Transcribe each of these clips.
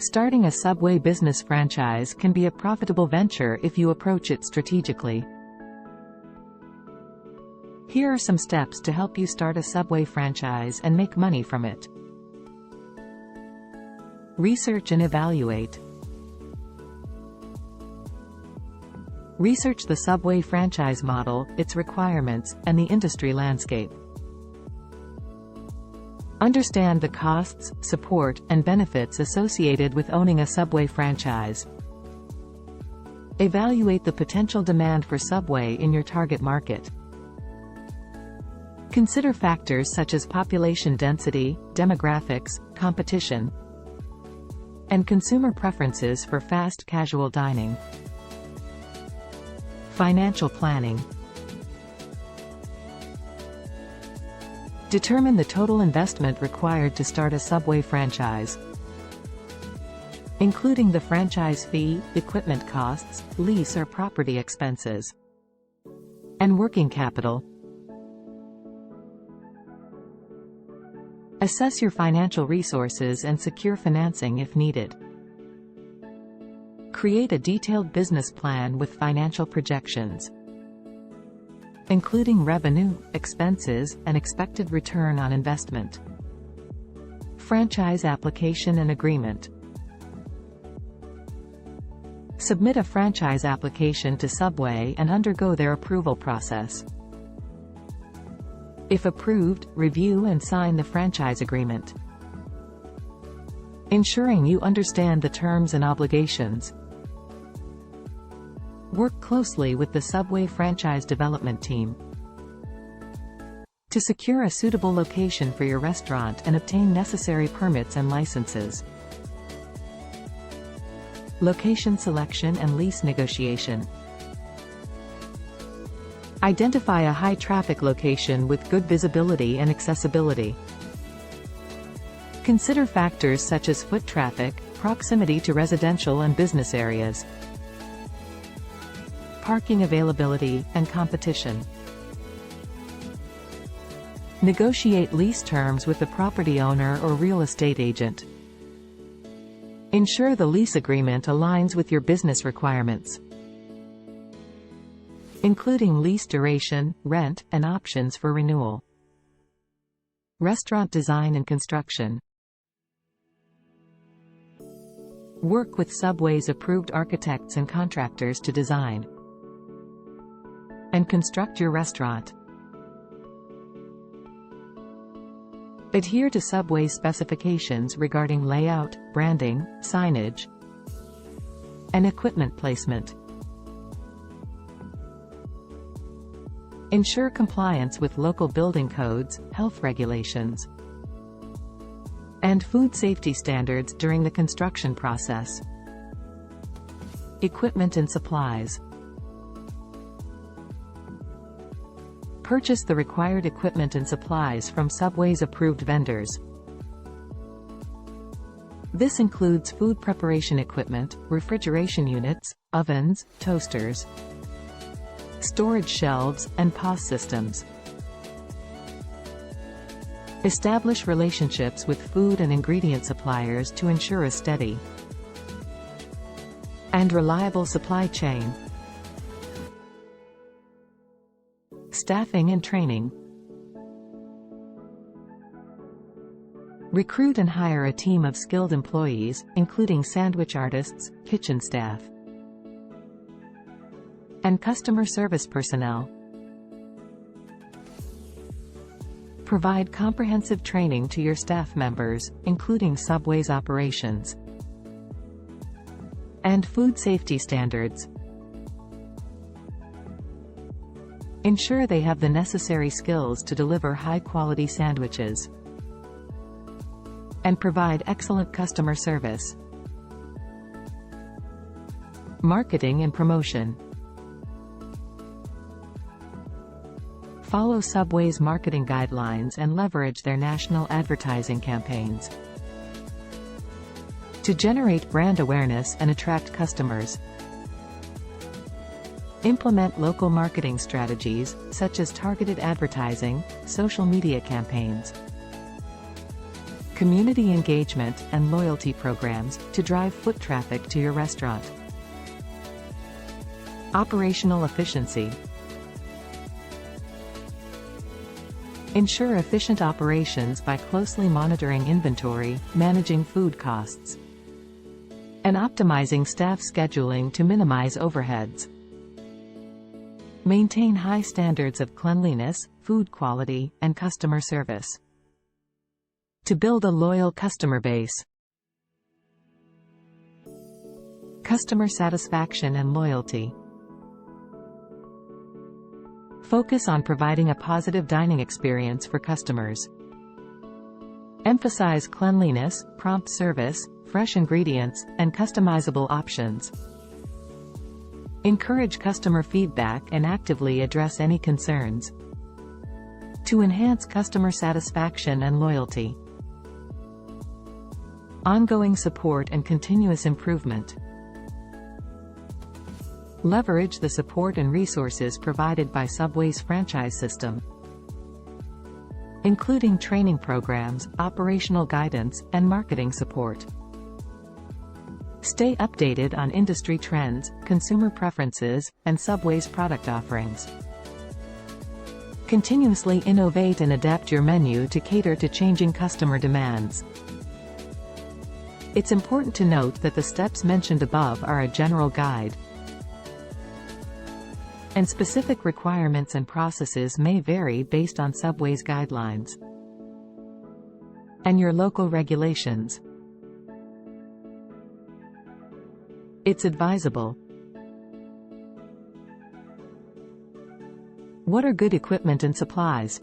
Starting a Subway business franchise can be a profitable venture if you approach it strategically. Here are some steps to help you start a Subway franchise and make money from it. Research and evaluate. Research the Subway franchise model, its requirements, and the industry landscape. Understand the costs, support, and benefits associated with owning a Subway franchise. Evaluate the potential demand for Subway in your target market. Consider factors such as population density, demographics, competition, and consumer preferences for fast casual dining. Financial planning. Determine the total investment required to start a Subway franchise, including the franchise fee, equipment costs, lease or property expenses, and working capital. Assess your financial resources and secure financing if needed. Create a detailed business plan with financial projections, including revenue, expenses, and expected return on investment. Franchise application and agreement. Submit a franchise application to Subway and undergo their approval process. If approved, review and sign the franchise agreement, ensuring you understand the terms and obligations. Work closely with the Subway franchise development team to secure a suitable location for your restaurant and obtain necessary permits and licenses. Location selection and lease negotiation. Identify a high-traffic location with good visibility and accessibility. Consider factors such as foot traffic, proximity to residential and business areas, parking availability, and competition. Negotiate lease terms with the property owner or real estate agent. Ensure the lease agreement aligns with your business requirements, including lease duration, rent, and options for renewal. Restaurant design and construction. Work with Subway's approved architects and contractors to design and construct your restaurant. Adhere to Subway's specifications regarding layout, branding, signage, and equipment placement. Ensure compliance with local building codes, health regulations, and food safety standards during the construction process. Equipment and supplies. Purchase the required equipment and supplies from Subway's approved vendors. This includes food preparation equipment, refrigeration units, ovens, toasters, storage shelves, and POS systems. Establish relationships with food and ingredient suppliers to ensure a steady and reliable supply chain. Staffing and training. Recruit and hire a team of skilled employees, including sandwich artists, kitchen staff, and customer service personnel. Provide comprehensive training to your staff members, including Subway's operations and food safety standards. Ensure they have the necessary skills to deliver high-quality sandwiches and provide excellent customer service. Marketing and promotion. Follow Subway's marketing guidelines and leverage their national advertising campaigns to generate brand awareness and attract customers. Implement local marketing strategies, such as targeted advertising, social media campaigns, Community engagement and loyalty programs to drive foot traffic to your restaurant. Operational efficiency. Ensure efficient operations by closely monitoring inventory, managing food costs, and optimizing staff scheduling to minimize overheads. Maintain high standards of cleanliness, food quality, and customer service to build a loyal customer base. Customer satisfaction and loyalty. Focus on providing a positive dining experience for customers. Emphasize cleanliness, prompt service, fresh ingredients, and customizable options. Encourage customer feedback and actively address any concerns to enhance customer satisfaction and loyalty. Ongoing support and continuous improvement. Leverage the support and resources provided by Subway's franchise system, including training programs, operational guidance, and marketing support. Stay updated on industry trends, consumer preferences, and Subway's product offerings. Continuously innovate and adapt your menu to cater to changing customer demands. It's important to note that the steps mentioned above are a general guide, and specific requirements and processes may vary based on Subway's guidelines and your local regulations. It's advisable. What are good equipment and supplies?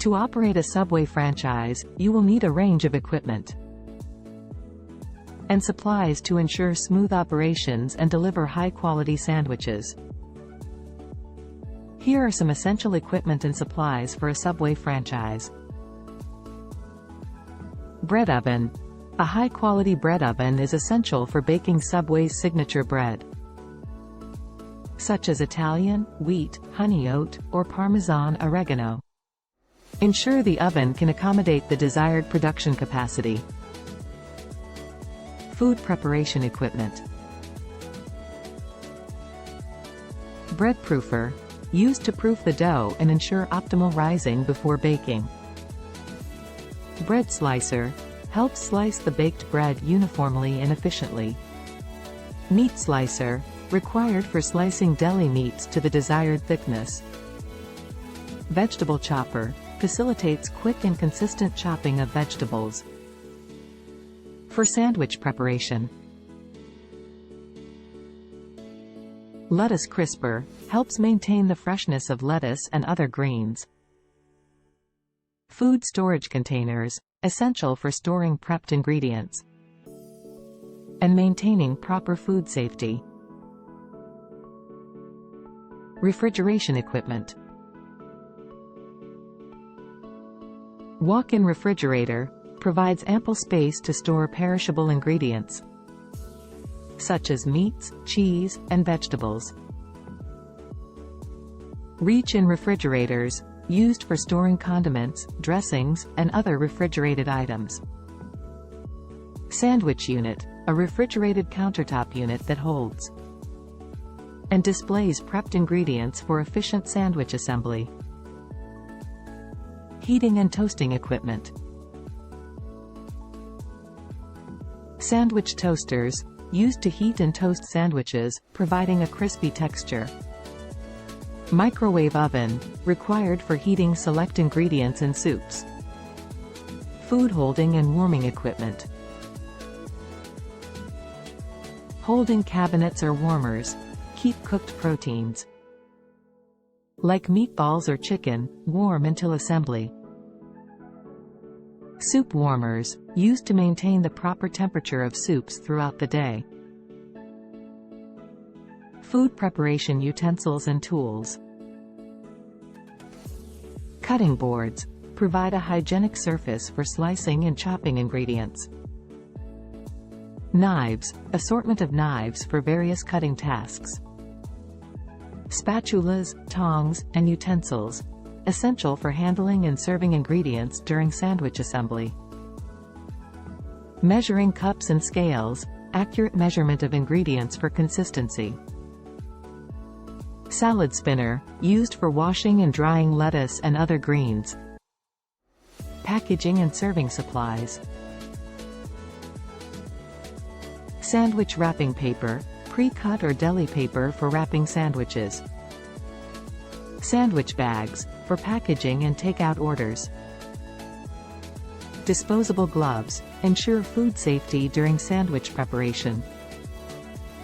To operate a Subway franchise, you will need a range of equipment and supplies to ensure smooth operations and deliver high-quality sandwiches. Here are some essential equipment and supplies for a Subway franchise. Bread oven. A high-quality bread oven is essential for baking Subway's signature bread, such as Italian, wheat, honey oat, or Parmesan oregano. Ensure the oven can accommodate the desired production capacity. Food preparation equipment. Bread proofer, used to proof the dough and ensure optimal rising before baking. Bread slicer, helps slice the baked bread uniformly and efficiently. Meat slicer, required for slicing deli meats to the desired thickness. Vegetable chopper, facilitates quick and consistent chopping of vegetables. For sandwich preparation. Lettuce crisper, helps maintain the freshness of lettuce and other greens. Food storage containers, essential for storing prepped ingredients and maintaining proper food safety. Refrigeration equipment. Walk-in refrigerator, provides ample space to store perishable ingredients, such as meats, cheese, and vegetables. Reach-in refrigerators, used for storing condiments, dressings, and other refrigerated items. Sandwich unit, a refrigerated countertop unit that holds and displays prepped ingredients for efficient sandwich assembly. Heating and toasting equipment. Sandwich toasters, used to heat and toast sandwiches, providing a crispy texture. Microwave oven, required for heating select ingredients and soups. Food holding and warming equipment. Holding cabinets or warmers, keep cooked proteins, like meatballs or chicken, warm until assembly. Soup warmers, used to maintain the proper temperature of soups throughout the day. Food preparation utensils and tools. Cutting boards, provide a hygienic surface for slicing and chopping ingredients. Knives, assortment of knives for various cutting tasks. Spatulas, tongs, and utensils, essential for handling and serving ingredients during sandwich assembly. Measuring cups and scales, accurate measurement of ingredients for consistency. Salad spinner, used for washing and drying lettuce and other greens. Packaging and serving supplies. Sandwich wrapping paper, pre-cut or deli paper for wrapping sandwiches. Sandwich bags, for packaging and takeout orders. Disposable gloves, ensure food safety during sandwich preparation.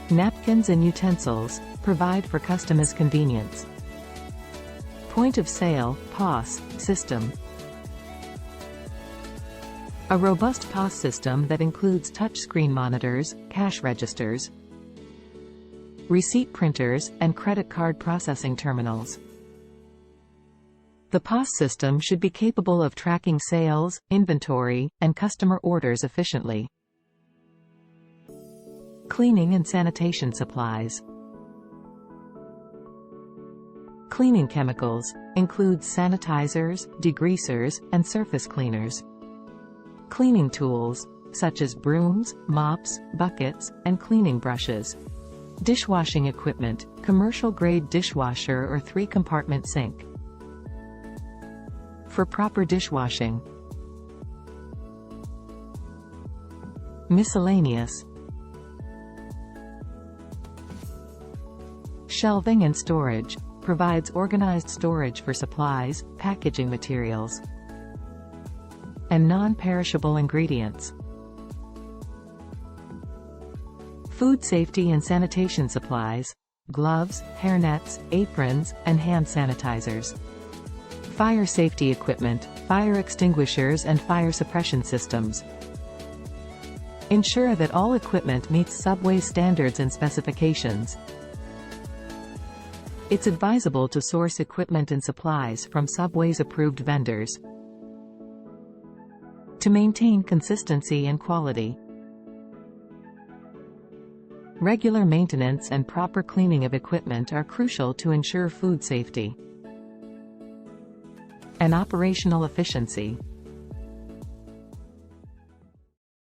Napkins and utensils, provide for customers' convenience. Point of sale, POS, system. A robust POS system that includes touchscreen monitors, cash registers, receipt printers, and credit card processing terminals. The POS system should be capable of tracking sales, inventory, and customer orders efficiently. Cleaning and sanitation supplies. Cleaning chemicals include sanitizers, degreasers, and surface cleaners. Cleaning tools, such as brooms, mops, buckets, and cleaning brushes. Dishwashing equipment, commercial-grade dishwasher or 3-compartment sink. For proper dishwashing. Miscellaneous. Shelving and storage, provides organized storage for supplies, packaging materials, and non-perishable ingredients. Food safety and sanitation supplies, gloves, hairnets, aprons, and hand sanitizers. Fire safety equipment, fire extinguishers and fire suppression systems. Ensure that all equipment meets Subway standards and specifications. It's advisable to source equipment and supplies from Subway's approved vendors to maintain consistency and quality. Regular maintenance and proper cleaning of equipment are crucial to ensure food safety and operational efficiency.